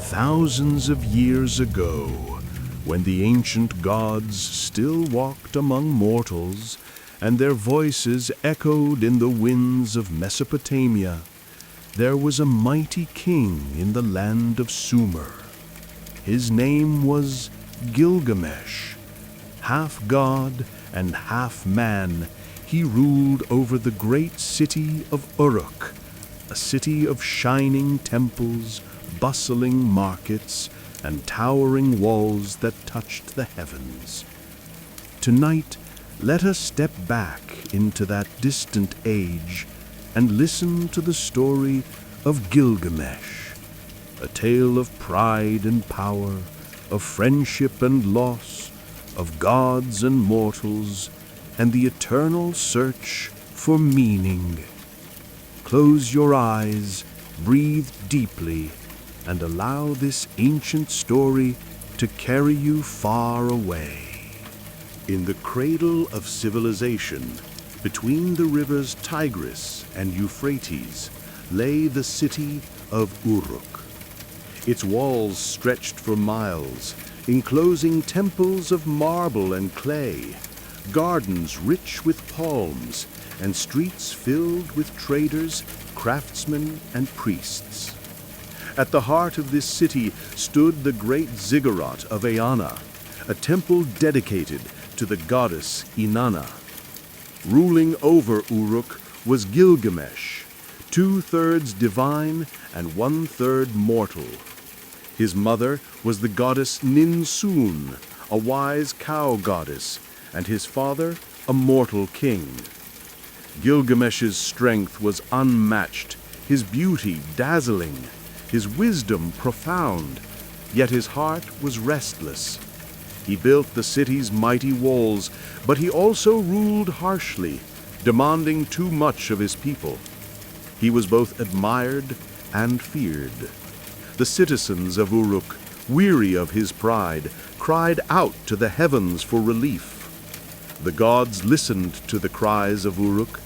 Thousands of years ago, when the ancient gods still walked among mortals, and their voices echoed in the winds of Mesopotamia, there was a mighty king in the land of Sumer. His name was Gilgamesh. Half god and half man, he ruled over the great city of Uruk, a city of shining temples, bustling markets, and towering walls that touched the heavens. Tonight, let us step back into that distant age and listen to the story of Gilgamesh, a tale of pride and power, of friendship and loss, of gods and mortals, and the eternal search for meaning. Close your eyes, breathe deeply, and allow this ancient story to carry you far away. In the cradle of civilization, between the rivers Tigris and Euphrates, lay the city of Uruk. Its walls stretched for miles, enclosing temples of marble and clay, gardens rich with palms, and streets filled with traders, craftsmen, and priests. At the heart of this city stood the great ziggurat of Eanna, a temple dedicated to the goddess Inanna. Ruling over Uruk was Gilgamesh, 2/3 divine and 1/3 mortal. His mother was the goddess Ninsun, a wise cow goddess, and his father a mortal king. Gilgamesh's strength was unmatched, his beauty dazzling, his wisdom profound, yet his heart was restless. He built the city's mighty walls, but he also ruled harshly, demanding too much of his people. He was both admired and feared. The citizens of Uruk, weary of his pride, cried out to the heavens for relief. The gods listened to the cries of Uruk.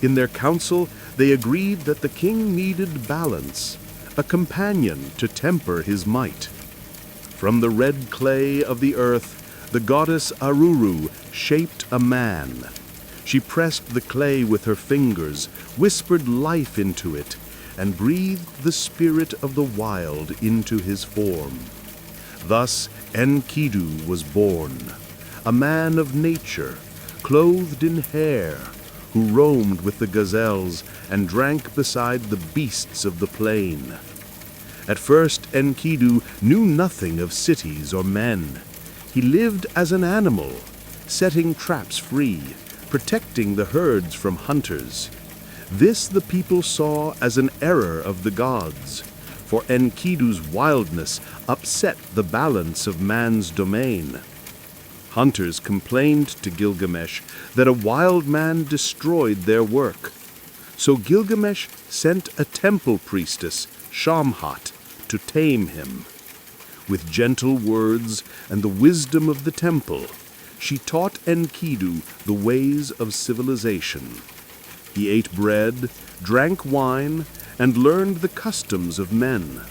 In their council, they agreed that the king needed balance, a companion to temper his might. From the red clay of the earth, the goddess Aruru shaped a man. She pressed the clay with her fingers, whispered life into it, and breathed the spirit of the wild into his form. Thus Enkidu was born, a man of nature, clothed in hair, who roamed with the gazelles and drank beside the beasts of the plain. At first, Enkidu knew nothing of cities or men. He lived as an animal, setting traps free, protecting the herds from hunters. This the people saw as an error of the gods, for Enkidu's wildness upset the balance of man's domain. Hunters complained to Gilgamesh that a wild man destroyed their work. So Gilgamesh sent a temple priestess, Shamhat, to tame him. With gentle words and the wisdom of the temple, she taught Enkidu the ways of civilization. He ate bread, drank wine, and learned the customs of men.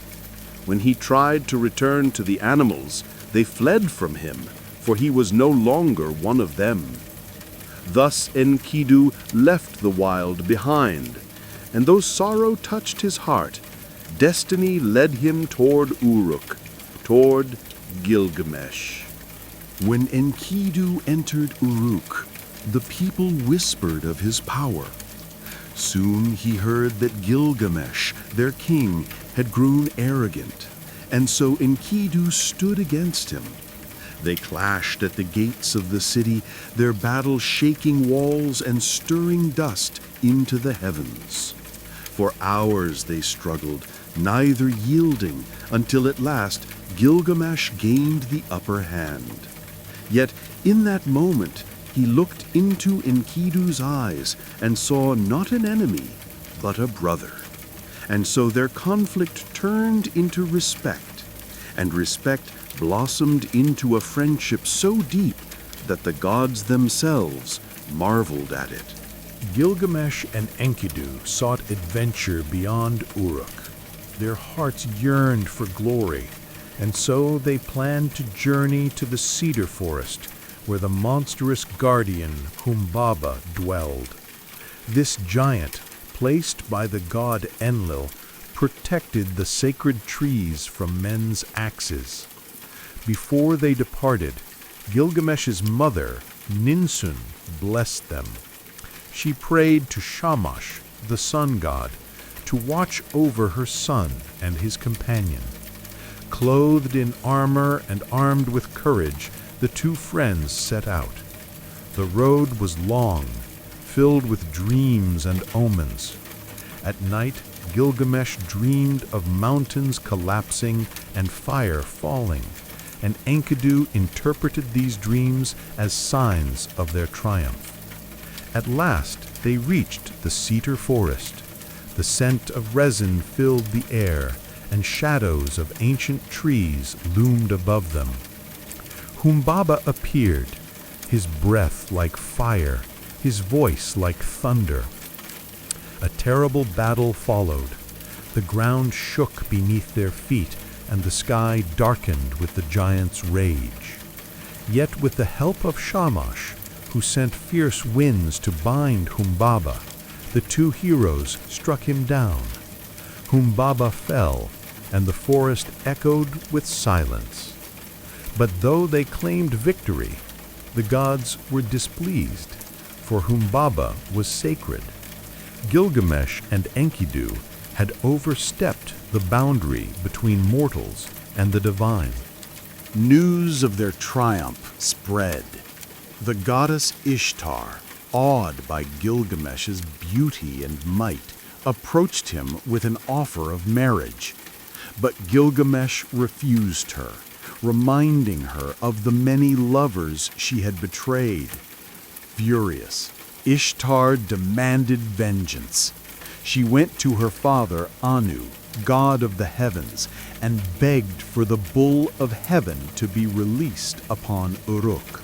When he tried to return to the animals, they fled from him, for he was no longer one of them. Thus Enkidu left the wild behind, and though sorrow touched his heart, destiny led him toward Uruk, toward Gilgamesh. When Enkidu entered Uruk, the people whispered of his power. Soon he heard that Gilgamesh, their king, had grown arrogant, and so Enkidu stood against him. They clashed at the gates of the city, their battle shaking walls and stirring dust into the heavens. For hours they struggled, neither yielding, until at last Gilgamesh gained the upper hand. Yet in that moment he looked into Enkidu's eyes and saw not an enemy, but a brother. And so their conflict turned into respect, and respect blossomed into a friendship so deep that the gods themselves marveled at it. Gilgamesh and Enkidu sought adventure beyond Uruk. Their hearts yearned for glory, and so they planned to journey to the cedar forest, where the monstrous guardian Humbaba dwelled. This giant, placed by the god Enlil, protected the sacred trees from men's axes. Before they departed, Gilgamesh's mother, Ninsun, blessed them. She prayed to Shamash, the sun god, to watch over her son and his companion. Clothed in armor and armed with courage, the two friends set out. The road was long, filled with dreams and omens. At night, Gilgamesh dreamed of mountains collapsing and fire falling, and Enkidu interpreted these dreams as signs of their triumph. At last, they reached the cedar forest. The scent of resin filled the air, and shadows of ancient trees loomed above them. Humbaba appeared, his breath like fire, his voice like thunder. A terrible battle followed. The ground shook beneath their feet, and the sky darkened with the giant's rage. Yet with the help of Shamash, who sent fierce winds to bind Humbaba, the two heroes struck him down. Humbaba fell, and the forest echoed with silence. But though they claimed victory, the gods were displeased, for Humbaba was sacred. Gilgamesh and Enkidu had overstepped the boundary between mortals and the divine. News of their triumph spread. The goddess Ishtar, awed by Gilgamesh's beauty and might, approached him with an offer of marriage. But Gilgamesh refused her, reminding her of the many lovers she had betrayed. Furious, Ishtar demanded vengeance. She went to her father Anu, god of the heavens, and begged for the bull of heaven to be released upon Uruk.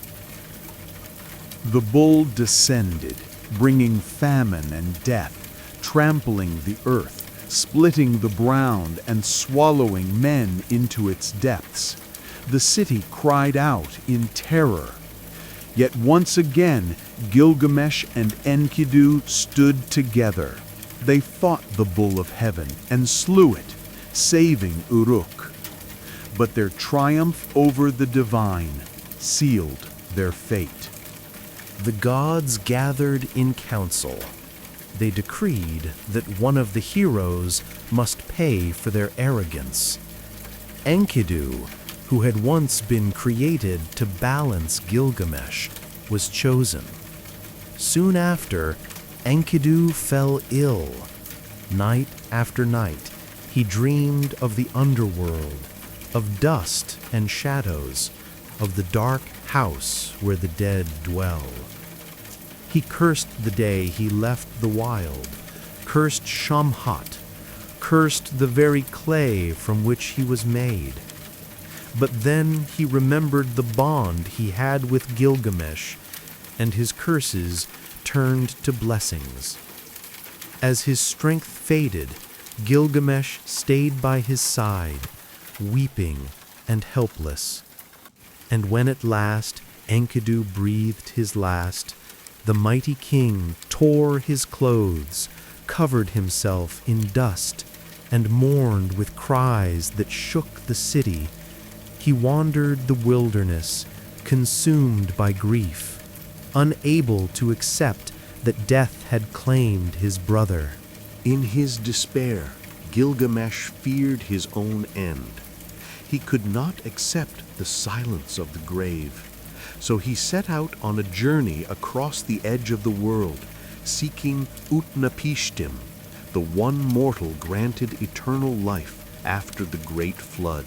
The bull descended, bringing famine and death, trampling the earth, splitting the ground, and swallowing men into its depths. The city cried out in terror. Yet once again, Gilgamesh and Enkidu stood together. They fought the bull of heaven and slew it, saving Uruk. But their triumph over the divine sealed their fate. The gods gathered in council. They decreed that one of the heroes must pay for their arrogance. Enkidu, who had once been created to balance Gilgamesh, was chosen. Soon after, Enkidu fell ill. Night after night, he dreamed of the underworld, of dust and shadows, of the dark house where the dead dwell. He cursed the day he left the wild, cursed Shamhat, cursed the very clay from which he was made. But then he remembered the bond he had with Gilgamesh, and his curses turned to blessings. As his strength faded, Gilgamesh stayed by his side, weeping and helpless. And when at last Enkidu breathed his last, the mighty king tore his clothes, covered himself in dust, and mourned with cries that shook the city. He wandered the wilderness, consumed by grief, unable to accept that death had claimed his brother. In his despair, Gilgamesh feared his own end. He could not accept the silence of the grave. So he set out on a journey across the edge of the world, seeking Utnapishtim, the one mortal granted eternal life after the great flood.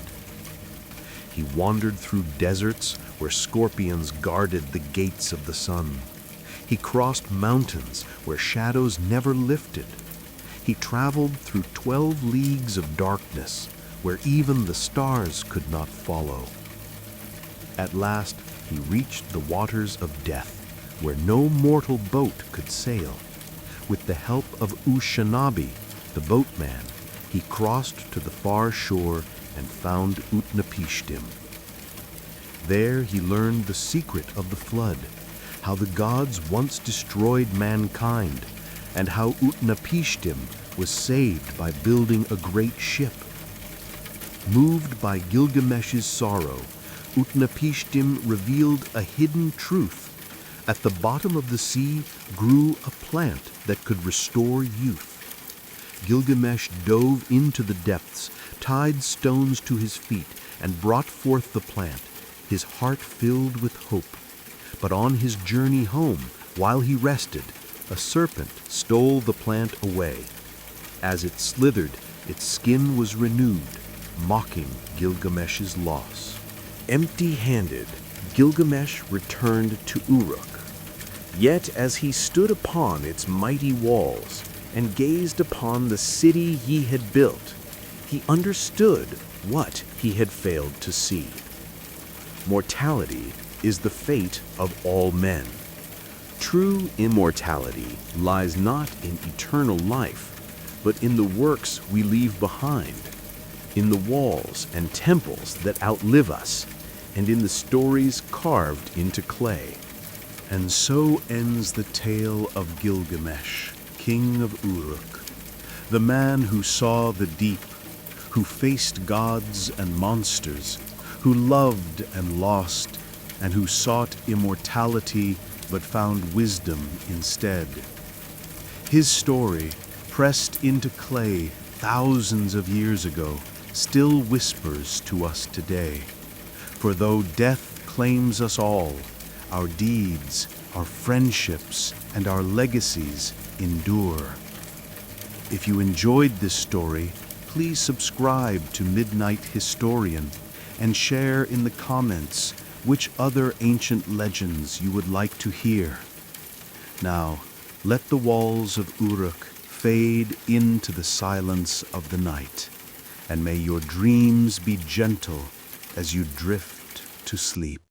He wandered through deserts where scorpions guarded the gates of the sun. He crossed mountains where shadows never lifted. He traveled through 12 leagues of darkness where even the stars could not follow. At last, he reached the waters of death, where no mortal boat could sail. With the help of Ushanabi, the boatman, he crossed to the far shore and found Utnapishtim. There he learned the secret of the flood, how the gods once destroyed mankind, and how Utnapishtim was saved by building a great ship. Moved by Gilgamesh's sorrow, Utnapishtim revealed a hidden truth. At the bottom of the sea grew a plant that could restore youth. Gilgamesh dove into the depths, tied stones to his feet, and brought forth the plant, his heart filled with hope. But on his journey home, while he rested, a serpent stole the plant away. As it slithered, its skin was renewed, mocking Gilgamesh's loss. Empty-handed, Gilgamesh returned to Uruk. Yet as he stood upon its mighty walls and gazed upon the city he had built, he understood what he had failed to see. Mortality is the fate of all men. True immortality lies not in eternal life, but in the works we leave behind, in the walls and temples that outlive us, and in the stories carved into clay. And so ends the tale of Gilgamesh, king of Uruk, the man who saw the deep, who faced gods and monsters, who loved and lost, and who sought immortality but found wisdom instead. His story, pressed into clay thousands of years ago, still whispers to us today. For though death claims us all, our deeds, our friendships, and our legacies endure. If you enjoyed this story, please subscribe to Midnight Historian and share in the comments which other ancient legends you would like to hear. Now, let the walls of Uruk fade into the silence of the night, and may your dreams be gentle as you drift to sleep.